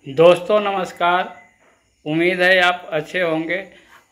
दोस्तों नमस्कार। उम्मीद है आप अच्छे होंगे।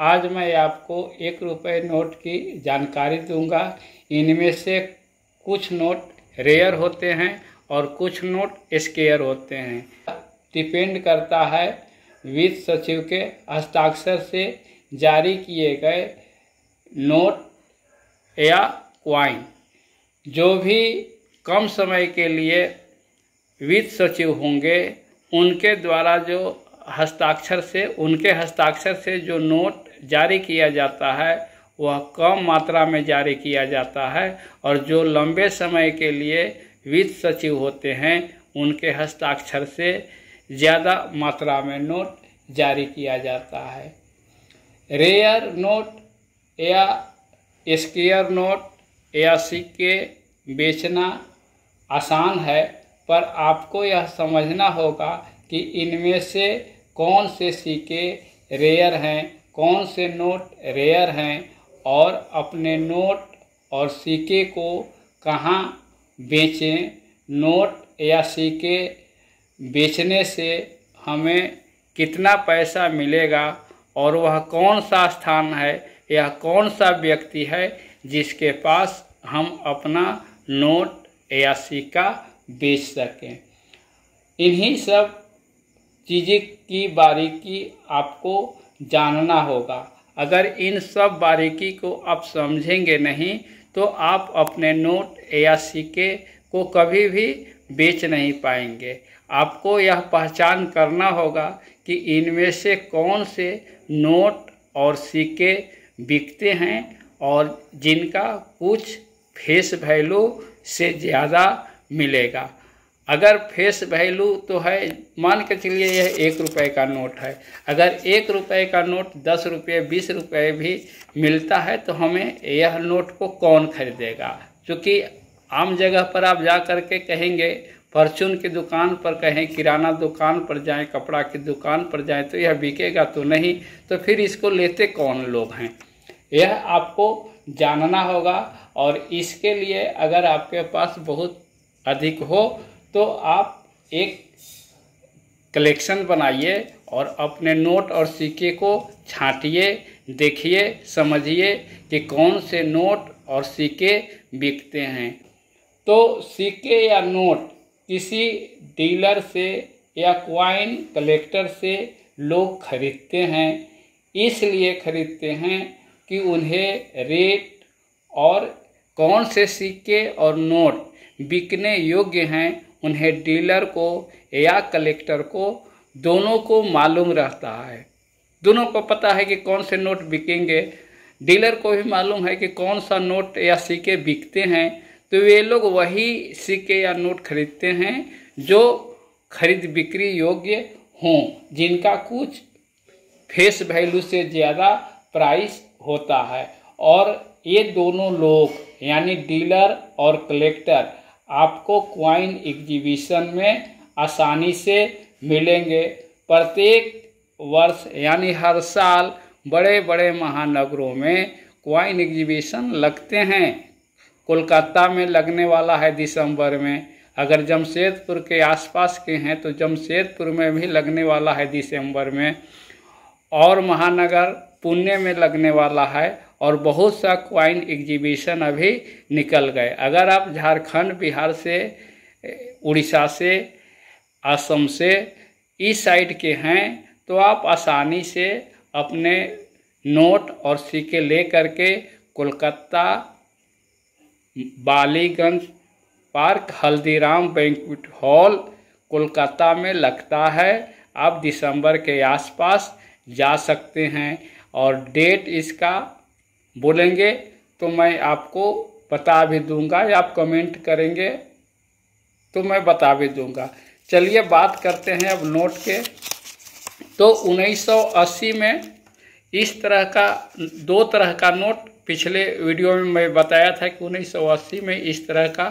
आज मैं आपको 1 रुपये नोट की जानकारी दूंगा। इनमें से कुछ नोट रेयर होते हैं और कुछ नोट स्केयर होते हैं। डिपेंड करता है वित्त सचिव के हस्ताक्षर से जारी किए गए नोट या क्वाइन। जो भी कम समय के लिए वित्त सचिव होंगे उनके द्वारा उनके हस्ताक्षर से जो नोट जारी किया जाता है वह कम मात्रा में जारी किया जाता है, और जो लंबे समय के लिए वित्त सचिव होते हैं उनके हस्ताक्षर से ज़्यादा मात्रा में नोट जारी किया जाता है। रेयर नोट या स्केयर नोट या सिक्के बेचना आसान है, पर आपको यह समझना होगा कि इनमें से कौन से सिक्के रेयर हैं, कौन से नोट रेयर हैं, और अपने नोट और सिक्के को कहाँ बेचें। नोट या सिक्के बेचने से हमें कितना पैसा मिलेगा, और वह कौन सा स्थान है या कौन सा व्यक्ति है जिसके पास हम अपना नोट या सिक्का बेच सकें। इन्हीं सब चीज़ें की बारीकी आपको जानना होगा। अगर इन सब बारीकी को आप समझेंगे नहीं तो आप अपने नोट या सिक्के को कभी भी बेच नहीं पाएंगे। आपको यह पहचान करना होगा कि इनमें से कौन से नोट और सिक्के बिकते हैं और जिनका कुछ फेस वैल्यू से ज़्यादा मिलेगा। अगर फेस वैल्यू तो है, मान के चलिए यह 1 रुपये का नोट है। अगर 1 रुपये का नोट 10 रुपये 20 रुपये भी मिलता है तो हमें यह नोट को कौन खरीदेगा। क्योंकि आम जगह पर आप जा कर के कहेंगे, परचून की दुकान पर कहें, किराना दुकान पर जाएं, कपड़ा की दुकान पर जाएं, तो यह बिकेगा तो नहीं। तो फिर इसको लेते कौन लोग हैं, यह आपको जानना होगा। और इसके लिए अगर आपके पास बहुत अधिक हो तो आप एक कलेक्शन बनाइए और अपने नोट और सिक्के को छांटिए, देखिए, समझिए कि कौन से नोट और सिक्के बिकते हैं। तो सिक्के या नोट किसी डीलर से या क्वाइन कलेक्टर से लोग खरीदते हैं। इसलिए खरीदते हैं कि उन्हें रेट और कौन से सिक्के और नोट बिकने योग्य हैं, उन्हें डीलर को या कलेक्टर को दोनों को मालूम रहता है। दोनों को पता है कि कौन से नोट बिकेंगे। डीलर को भी मालूम है कि कौन सा नोट या सिक्के बिकते हैं। तो वे लोग वही सिक्के या नोट खरीदते हैं जो खरीद बिक्री योग्य हों, जिनका कुछ फेस वैल्यू से ज़्यादा प्राइस होता है। और ये दोनों लोग यानी डीलर और कलेक्टर आपको क्वाइन एग्जीबिशन में आसानी से मिलेंगे। प्रत्येक वर्ष यानी हर साल बड़े बड़े महानगरों में क्वाइन एग्जीबिशन लगते हैं। कोलकाता में लगने वाला है दिसंबर में। अगर जमशेदपुर के आसपास के हैं तो जमशेदपुर में भी लगने वाला है दिसंबर में। और महानगर पुणे में लगने वाला है। और बहुत सा क्वाइन एग्जीबिशन अभी निकल गए। अगर आप झारखंड, बिहार से, उड़ीसा से, असम से इस साइड के हैं तो आप आसानी से अपने नोट और सिक्के ले करके Kolkata Ballygunge park, Haldiram banquet hall Kolkata में लगता है। आप दिसंबर के आसपास जा सकते हैं। और डेट इसका बोलेंगे तो मैं आपको बता भी दूंगा, या आप कमेंट करेंगे तो मैं बता भी दूंगा। चलिए बात करते हैं अब नोट के। तो 1980 में इस तरह का 2 तरह का नोट, पिछले वीडियो में मैं बताया था कि 1980 में इस तरह का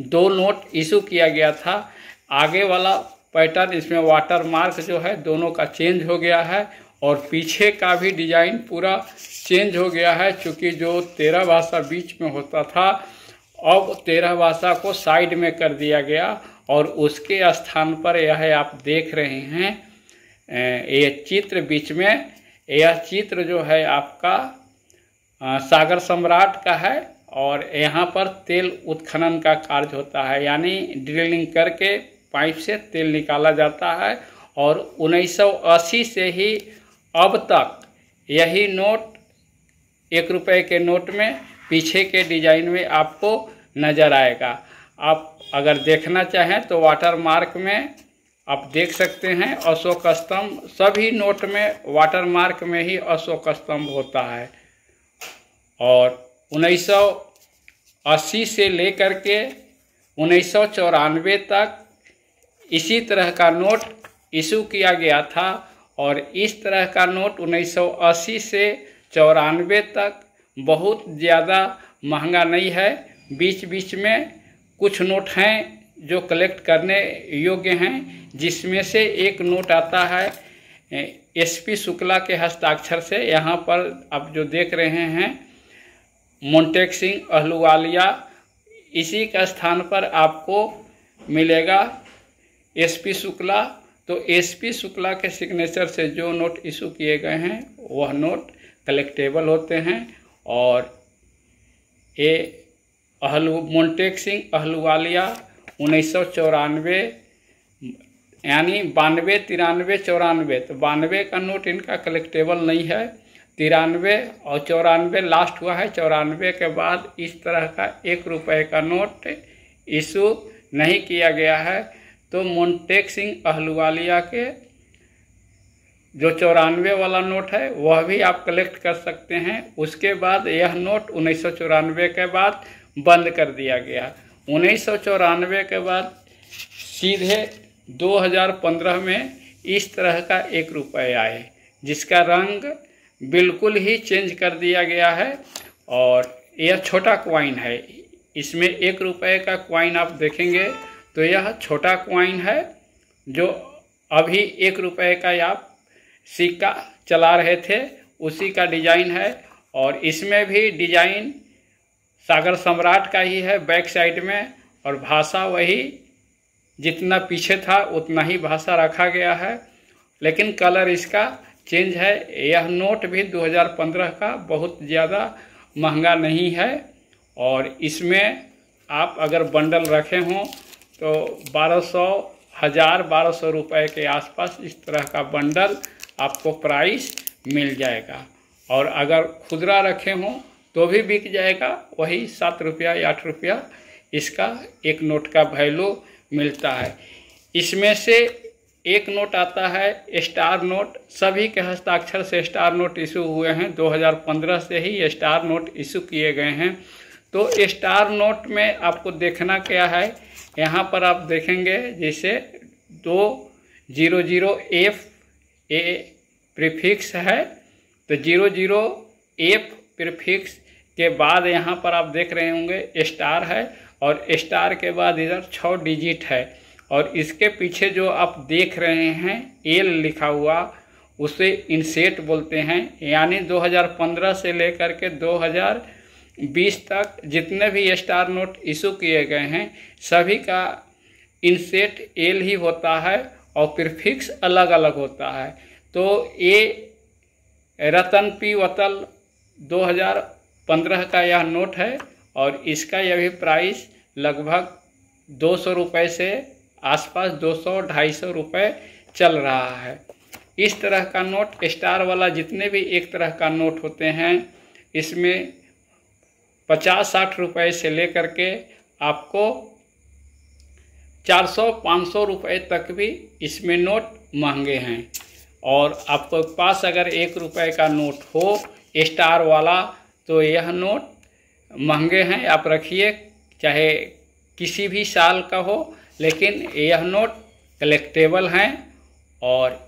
2 नोट इशू किया गया था। आगे वाला पैटर्न, इसमें वाटर मार्क जो है दोनों का चेंज हो गया है, और पीछे का भी डिजाइन पूरा चेंज हो गया है। चूँकि जो 13 भाषा बीच में होता था, अब 13 भाषा को साइड में कर दिया गया और उसके स्थान पर यह आप देख रहे हैं ये चित्र बीच में, यह चित्र जो है आपका सागर सम्राट का है। और यहाँ पर तेल उत्खनन का कार्य होता है, यानी ड्रिलिंग करके पाइप से तेल निकाला जाता है। और 1980 से ही अब तक यही नोट 1 रुपये के नोट में पीछे के डिजाइन में आपको नज़र आएगा। आप अगर देखना चाहें तो वाटर मार्क में आप देख सकते हैं अशोक स्तंभ, सभी नोट में वाटर मार्क में ही अशोक स्तंभ होता है। और 1980 से लेकर के 1994 तक इसी तरह का नोट इशू किया गया था। और इस तरह का नोट 1980 से 94 तक बहुत ज़्यादा महंगा नहीं है। बीच बीच में कुछ नोट हैं जो कलेक्ट करने योग्य हैं, जिसमें से एक नोट आता है SP शुक्ला के हस्ताक्षर से। यहाँ पर आप जो देख रहे हैं मोन्टेक सिंह अहलूवालिया, इसी का स्थान पर आपको मिलेगा SP शुक्ला। तो SP शुक्ला के सिग्नेचर से जो नोट इशू किए गए हैं वह नोट कलेक्टेबल होते हैं। और ये मोन्टेक सिंह अहलूवालिया 1994 यानी 92, 93, 94, तो 92 का नोट इनका कलेक्टेबल नहीं है। 93 और 94 लास्ट हुआ है। 94 के बाद इस तरह का 1 रुपये का नोट इशू नहीं किया गया है। तो मोन्टेक सिंह अहलूवालिया के जो 94 वाला नोट है वह भी आप कलेक्ट कर सकते हैं। उसके बाद यह नोट 1994 के बाद बंद कर दिया गया। 1994 के बाद सीधे 2015 में इस तरह का 1 रुपये आए, जिसका रंग बिल्कुल ही चेंज कर दिया गया है। और यह छोटा क्वाइन है, इसमें 1 रुपये का क्वाइन आप देखेंगे तो यह छोटा क्वाइन है, जो अभी 1 रुपये का आप सिक्का चला रहे थे उसी का डिजाइन है। और इसमें भी डिजाइन सागर सम्राट का ही है बैक साइड में, और भाषा वही जितना पीछे था उतना ही भाषा रखा गया है, लेकिन कलर इसका चेंज है। यह नोट भी 2015 का बहुत ज़्यादा महंगा नहीं है। और इसमें आप अगर बंडल रखे हों तो 1200, 1000, 1200 रुपये के आसपास इस तरह का बंडल आपको प्राइस मिल जाएगा। और अगर खुदरा रखे हों तो भी बिक जाएगा, वही 7 रुपया या 8 रुपया इसका 1 नोट का वैल्यू मिलता है। इसमें से एक नोट आता है स्टार नोट। सभी के हस्ताक्षर से स्टार नोट इशू हुए हैं। 2015 से ही स्टार नोट इशू किए गए हैं। तो स्टार नोट में आपको देखना क्या है, यहाँ पर आप देखेंगे जैसे 200F ए प्रीफिक्स है, तो 00F प्रीफिक्स के बाद यहाँ पर आप देख रहे होंगे स्टार है, और स्टार के बाद इधर 6 डिजिट है। और इसके पीछे जो आप देख रहे हैं एल लिखा हुआ, उसे इनसेट बोलते हैं। यानी 2015 से लेकर के 2020 तक जितने भी स्टार नोट इशू किए गए हैं सभी का इनसेट एल ही होता है और प्रीफिक्स अलग अलग होता है। तो ये रतन पी वतल 2015 का यह नोट है, और इसका यह भी प्राइस लगभग 200 रुपये से आसपास 200-250 रुपये चल रहा है। इस तरह का नोट स्टार वाला जितने भी एक तरह का नोट होते हैं, इसमें 50-60 रुपये से लेकर के आपको 400-500 रुपये तक भी इसमें नोट महंगे हैं। और आपके पास अगर 1 रुपये का नोट हो स्टार वाला तो यह नोट महंगे हैं, आप रखिए, चाहे किसी भी साल का हो, लेकिन यह नोट कलेक्टेबल हैं और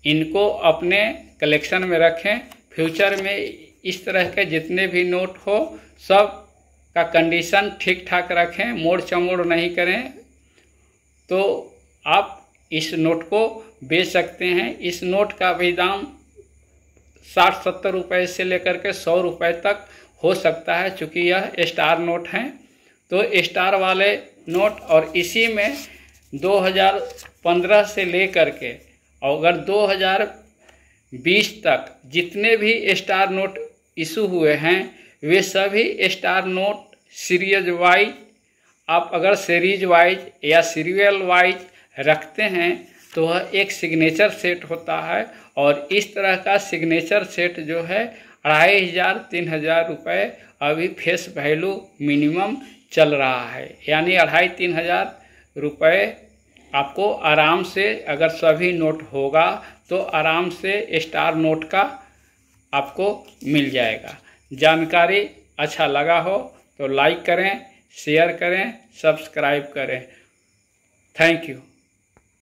इनको अपने कलेक्शन में रखें। फ्यूचर में इस तरह के जितने भी नोट हो सब का कंडीशन ठीक ठाक रखें, मोड़ चमोड़ नहीं करें, तो आप इस नोट को बेच सकते हैं। इस नोट का भी दाम 60-70 रुपये से लेकर के 100 रुपये तक हो सकता है, चूँकि यह स्टार नोट हैं। तो स्टार वाले नोट, और इसी में 2015 से लेकर के अगर 2020 तक जितने भी स्टार नोट इशू हुए हैं वे सभी स्टार नोट सीरीज वाइज, आप अगर सीरीज वाइज या सीरियल वाइज रखते हैं तो वह एक सिग्नेचर सेट होता है। और इस तरह का सिग्नेचर सेट जो है 2500-3000 रुपये अभी फेस वैल्यू मिनिमम चल रहा है, यानी 2500-3000 रुपये आपको आराम से, अगर सभी नोट होगा तो आराम से स्टार नोट का आपको मिल जाएगा। जानकारी अच्छा लगा हो तो लाइक करें, शेयर करें, सब्सक्राइब करें। Thank you.